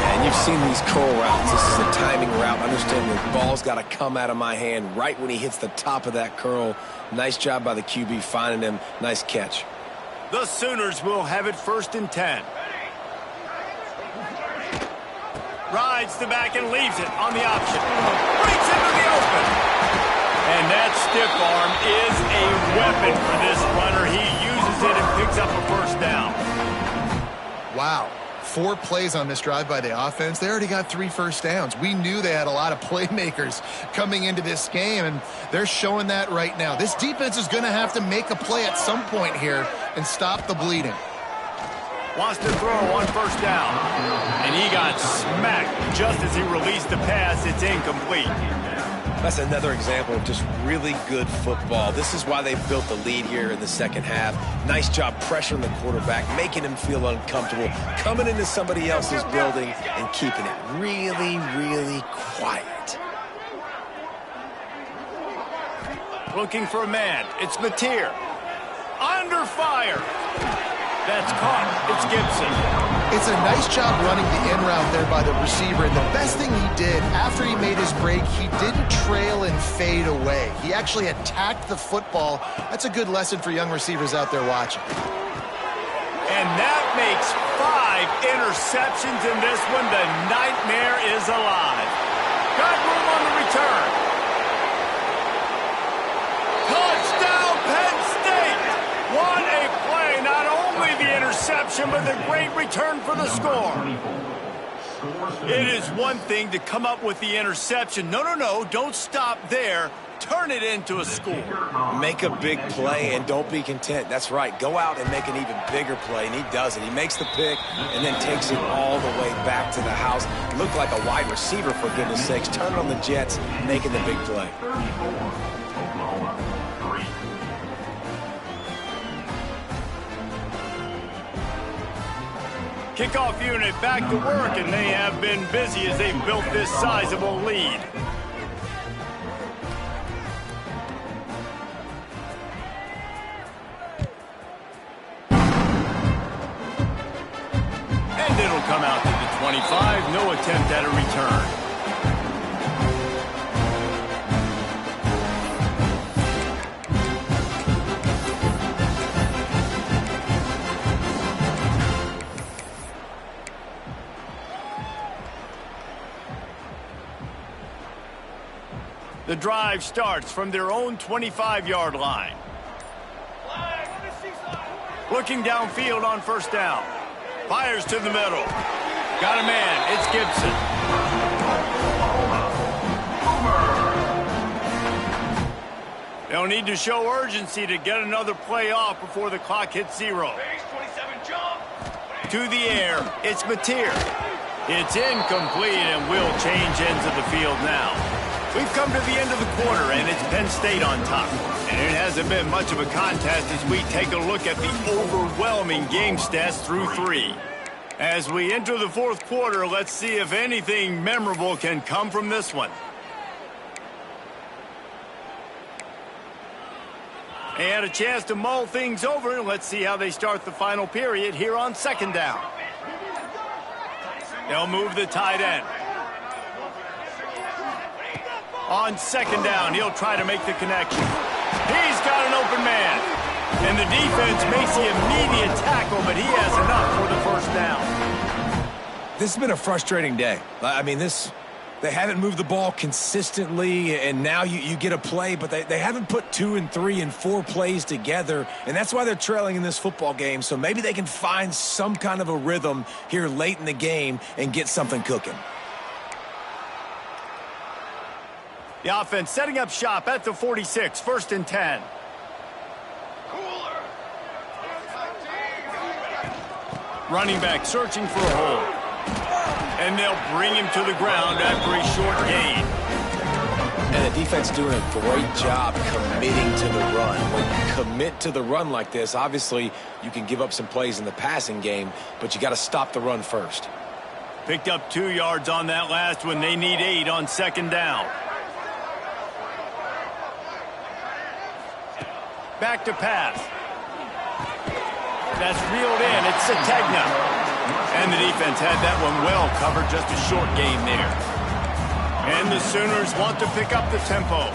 And you've seen these curl routes. This is a timing route. Understand the ball's got to come out of my hand right when he hits the top of that curl. Nice job by the QB finding him. Nice catch. The Sooners will have it 1st and 10. Rides the back and leaves it on the option. Breaks into the open. And that stiff arm is a weapon for this runner. He uses it and picks up a 1st down. Wow. 4 plays on this drive by the offense. They already got 3 first downs. We knew they had a lot of playmakers coming into this game, and they're showing that right now. This defense is going to have to make a play at some point here and stop the bleeding. Wants to throw on 1st down. And he got smacked just as he released the pass. It's incomplete. That's another example of just really good football. This is why they built the lead here in the second half. Nice job pressuring the quarterback, making him feel uncomfortable, coming into somebody else's building and keeping it really, really quiet. Looking for a man. It's Mateer. Under fire. That's caught. It's Gibson. It's a nice job running the in route there by the receiver. And the best thing he did after he made his break, he didn't trail and fade away. He actually attacked the football. That's a good lesson for young receivers out there watching. And that makes 5 interceptions in this one. The nightmare is alive. Got room on the return. Touchdown, Penn State. What a play. Not only the interception, but the great return for the score. It is one thing to come up with the interception. No, don't stop there. Turn it into a score. Make a big play and don't be content. That's right. Go out and make an even bigger play, and he does it. He makes the pick and then takes it all the way back to the house. Looked like a wide receiver, for goodness sakes. Turn it on the Jets, making the big play. Kickoff unit back to work, and they have been busy as they've built this sizable lead. And it'll come out to the 25. No attempt at a return. The drive starts from their own 25-yard line. Looking downfield on 1st down. Fires to the middle. Got a man. It's Gibson. They'll need to show urgency to get another play off before the clock hits 0. To the air. It's Mateer. It's incomplete and will change ends of the field now. We've come to the end of the quarter, and it's Penn State on top. And it hasn't been much of a contest as we take a look at the overwhelming game stats through 3. As we enter the 4th quarter, let's see if anything memorable can come from this one. They had a chance to mull things over. Let's see how they start the final period here on 2nd down. They'll move the tight end. On 2nd down, he'll try to make the connection. He's got an open man. And the defense makes the immediate tackle, but he has enough for the 1st down. This has been a frustrating day. I mean, they haven't moved the ball consistently, and now you get a play, but they haven't put 2 and 3 and 4 plays together, and that's why they're trailing in this football game. So maybe they can find some kind of a rhythm here late in the game and get something cooking. The offense setting up shop at the 46, 1st and 10. Running back searching for a hole. And they'll bring him to the ground after a short gain. And the defense doing a great job committing to the run. When you commit to the run like this, obviously you can give up some plays in the passing game, but you got to stop the run first. Picked up 2 yards on that last one. They need 8 on second down. Back to pass. That's reeled in. It's Sategna. And the defense had that one well covered. Just a short gain there. And the Sooners want to pick up the tempo.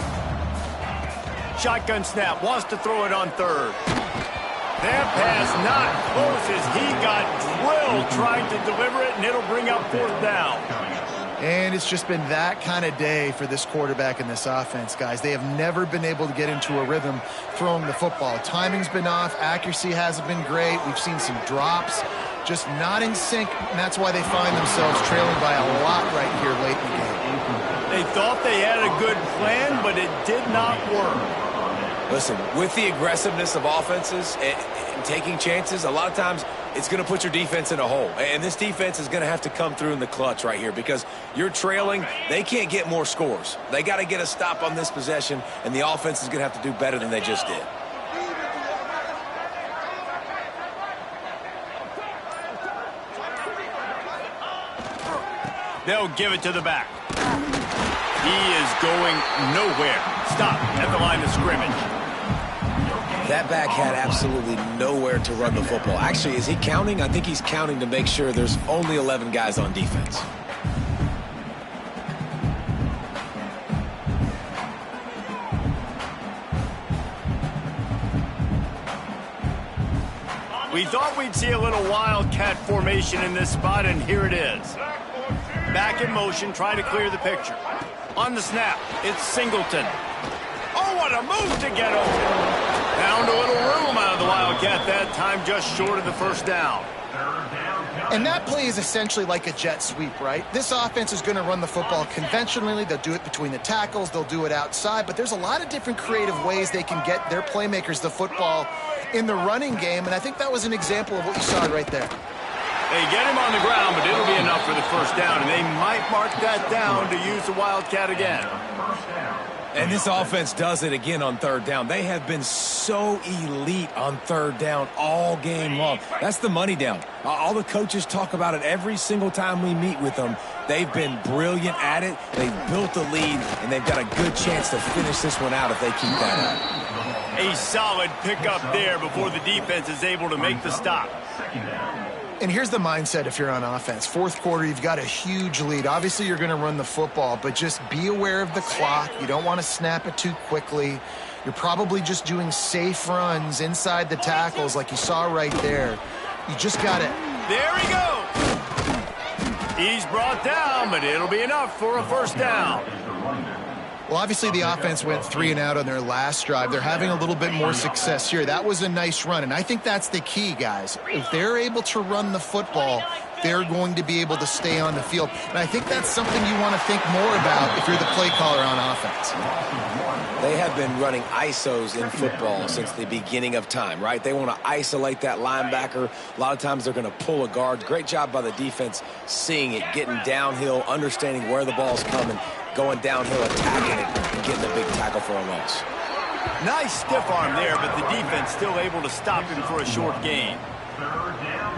Shotgun snap. Wants to throw it on third. That pass not close as he got drilled trying to deliver it, and it'll bring up fourth down. And it's just been that kind of day for this quarterback and this offense, guys. They have never been able to get into a rhythm throwing the football. Timing's been off. Accuracy hasn't been great. We've seen some drops, just not in sync, and that's why they find themselves trailing by a lot right here late in the game. They thought they had a good plan, but it did not work. Listen, with the aggressiveness of offenses and taking chances, a lot of times it's going to put your defense in a hole. And this defense is going to have to come through in the clutch right here because you're trailing. They can't get more scores. They got to get a stop on this possession, and the offense is going to have to do better than they just did. They'll give it to the back. He is going nowhere. Stop at the line of scrimmage. That back had absolutely nowhere to run the football. Actually, is he counting? I think he's counting to make sure there's only 11 guys on defense. We thought we'd see a little wildcat formation in this spot, and here it is. Back in motion, try to clear the picture. On the snap, it's Singleton. Oh, what a move to get open. Found a little room out of the Wildcat that time, just short of the first down. And that play is essentially like a jet sweep, right? This offense is going to run the football conventionally. They'll do it between the tackles. They'll do it outside. But there's a lot of different creative ways they can get their playmakers the football in the running game. And I think that was an example of what you saw right there. They get him on the ground, but it'll be enough for the first down. And they might mark that down to use the Wildcat again. And this offense does it again on third down. They have been so elite on third down all game long. That's the money down. All the coaches talk about it every single time we meet with them. They've been brilliant at it. They've built the lead, and they've got a good chance to finish this one out if they keep that up. A solid pickup there before the defense is able to make the stop. And here's the mindset if you're on offense. Fourth quarter, you've got a huge lead. Obviously, you're going to run the football, but just be aware of the clock. You don't want to snap it too quickly. You're probably just doing safe runs inside the tackles like you saw right there. You just got to... There he goes. He's brought down, but it'll be enough for a first down. Well, obviously, the offense went 3 and out on their last drive. They're having a little bit more success here. That was a nice run, and I think that's the key, guys. If they're able to run the football, they're going to be able to stay on the field. And I think that's something you want to think more about if you're the play caller on offense. They have been running ISOs in football since the beginning of time, right? They want to isolate that linebacker. A lot of times they're going to pull a guard. Great job by the defense seeing it, getting downhill, understanding where the ball's coming, going downhill, attacking it, and getting a big tackle for a loss. Nice stiff arm there, but the defense still able to stop him for a short gain.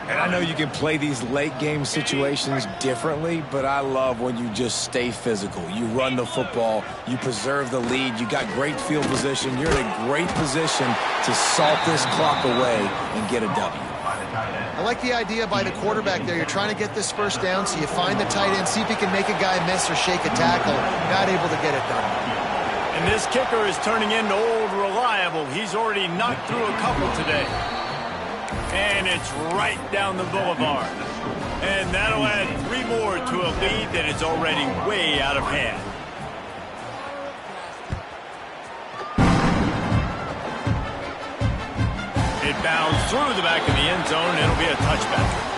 And I know you can play these late game situations differently, but I love when you just stay physical. You run the football, you preserve the lead, you got great field position, you're in a great position to salt this clock away and get a W. I like the idea by the quarterback there. You're trying to get this first down, so you find the tight end, see if he can make a guy miss or shake a tackle. Not able to get it done. And this kicker is turning into old reliable. He's already knocked through a couple today. And it's right down the boulevard. And that'll add 3 more to a lead that is already way out of hand. It bounds through the back of the end zone. It'll be a touchback.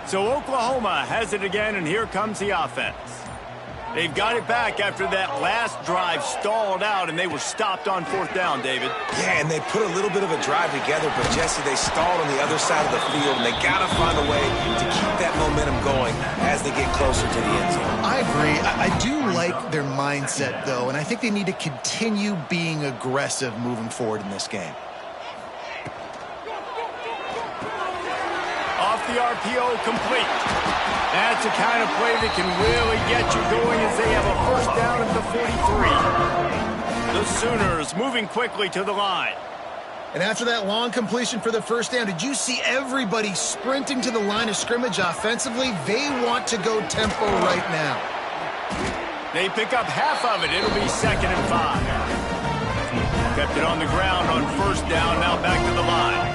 So Oklahoma has it again, and here comes the offense. They've got it back after that last drive stalled out, and they were stopped on 4th down, David. Yeah, and they put a little bit of a drive together, but, Jesse, they stalled on the other side of the field, and they got to find a way to keep that momentum going as they get closer to the end zone. I agree. I do like their mindset, though, and I think they need to continue being aggressive moving forward in this game. Off the RPO, complete. That's the kind of play that can really get you going as they have a 1st down at the 43. The Sooners moving quickly to the line. And after that long completion for the 1st down, did you see everybody sprinting to the line of scrimmage offensively? They want to go tempo right now. They pick up half of it. It'll be 2nd and 5. Kept it on the ground on 1st down, now back to the line.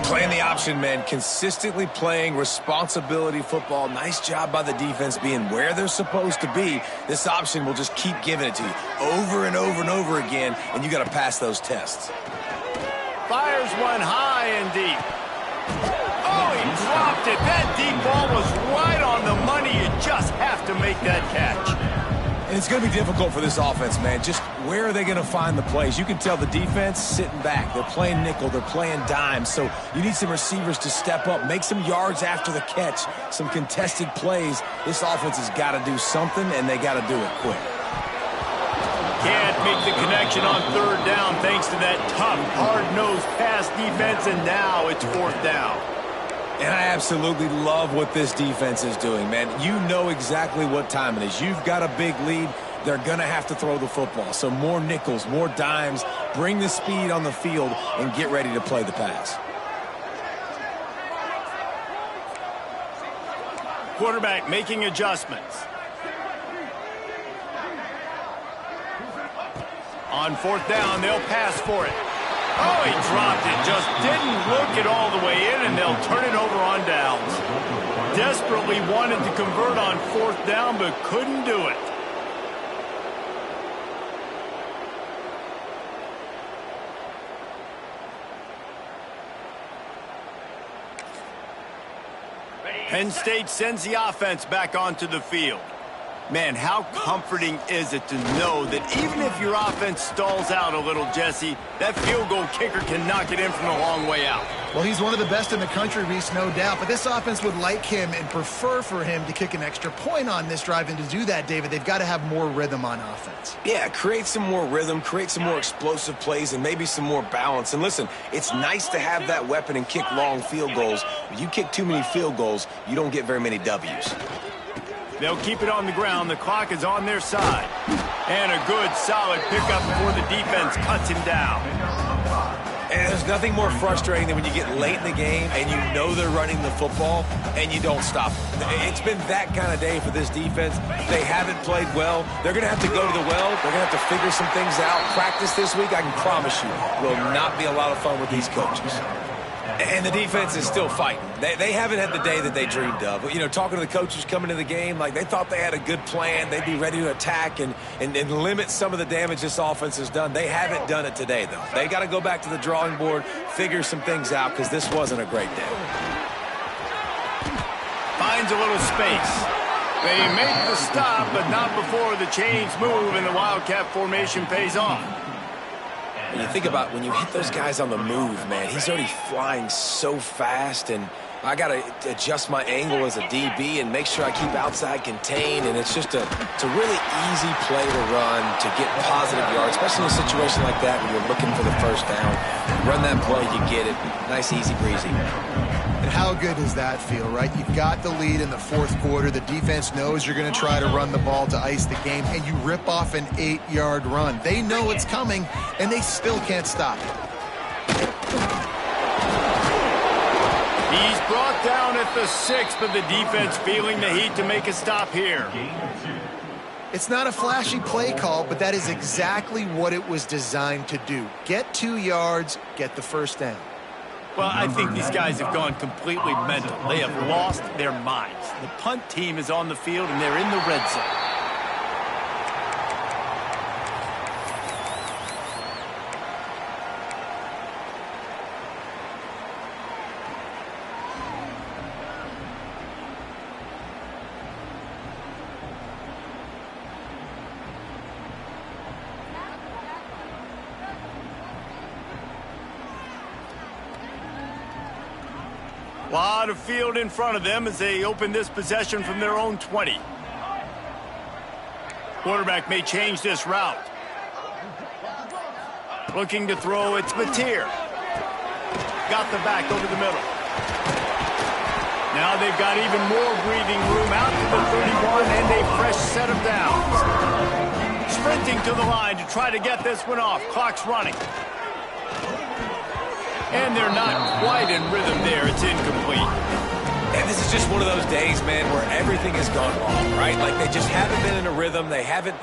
Playing the option, man. Consistently playing responsibility football. Nice job by the defense being where they're supposed to be. This option will just keep giving it to you over and over and over again, and you got to pass those tests. Fires one high and deep. Oh, he dropped it. That deep ball was right on the money. You just have to make that catch. And it's going to be difficult for this offense, man. Just where are they going to find the plays? You can tell the defense sitting back. They're playing nickel. They're playing dime. So you need some receivers to step up, make some yards after the catch, some contested plays. This offense has got to do something, and they got to do it quick. Can't make the connection on 3rd down thanks to that tough, hard-nosed pass defense, and now it's 4th down. And I absolutely love what this defense is doing, man. You know exactly what time it is. You've got a big lead. They're going to have to throw the football. So more nickels, more dimes, bring the speed on the field, and get ready to play the pass. Quarterback making adjustments. On 4th down, they'll pass for it. Oh, he dropped it. Just didn't look it all the way in, and they'll turn it over on downs. Desperately wanted to convert on 4th down, but couldn't do it. Penn State sends the offense back onto the field. Man, how comforting is it to know that even if your offense stalls out a little, Jesse, that field goal kicker can knock it in from a long way out. Well, he's one of the best in the country, Reese, no doubt. But this offense would like him and prefer for him to kick an extra point on this drive. And to do that, David, they've got to have more rhythm on offense. Yeah, create some more rhythm, create some more explosive plays, and maybe some more balance. And listen, it's nice to have that weapon and kick long field goals. But you kick too many field goals, you don't get very many W's. They'll keep it on the ground. The clock is on their side. And a good, solid pickup before the defense cuts him down. And there's nothing more frustrating than when you get late in the game and you know they're running the football and you don't stop them. It's been that kind of day for this defense. They haven't played well. They're going to have to go to the well. They're going to have to figure some things out. Practice this week, I can promise you, will not be a lot of fun with these coaches. And the defense is still fighting. They haven't had the day that they dreamed of. You know, talking to the coaches coming to the game, like they thought they had a good plan. They'd be ready to attack and limit some of the damage this offense has done. They haven't done it today, though. They got to go back to the drawing board, figure some things out, because this wasn't a great day. Finds a little space. They make the stop, but not before the chains move and the Wildcat formation pays off. When you think about when you hit those guys on the move, man, he's already flying so fast, and I got to adjust my angle as a DB and make sure I keep outside contained, and it's just a really easy play to run to get positive yards, especially in a situation like that when you're looking for the 1st down. Run that play, you get it. Nice, easy breezy. And how good does that feel, right? You've got the lead in the 4th quarter. The defense knows you're going to try to run the ball to ice the game, and you rip off an 8-yard run. They know it's coming, and they still can't stop it. He's brought down at the 6, but the defense feeling the heat to make a stop here. It's not a flashy play call, but that is exactly what it was designed to do. Get 2 yards, get the 1st down. Well, I think these guys have gone completely mental. They have lost their minds. The punt team is on the field, and they're in the red zone. A lot of field in front of them as they open this possession from their own 20. Quarterback may change this route. Looking to throw, it's Mateer. Got the back over the middle. Now they've got even more breathing room out to the 31 and a fresh set of downs. Sprinting to the line to try to get this one off. Clock's running. And they're not quite in rhythm there. It's incomplete. And this is just one of those days, man, where everything has gone wrong, right? Like they just haven't been in a rhythm. They haven't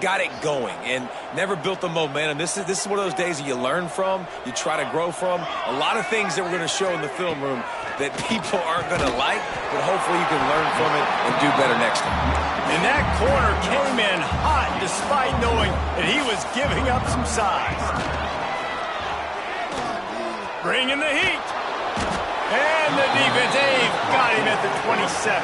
got it going and never built the momentum. This is one of those days that you learn from, you try to grow from. A lot of things that we're going to show in the film room that people aren't going to like, but hopefully you can learn from it and do better next time. And that corner came in hot despite knowing that he was giving up some size. Bringing the heat. And the defense, they've got him at the 27.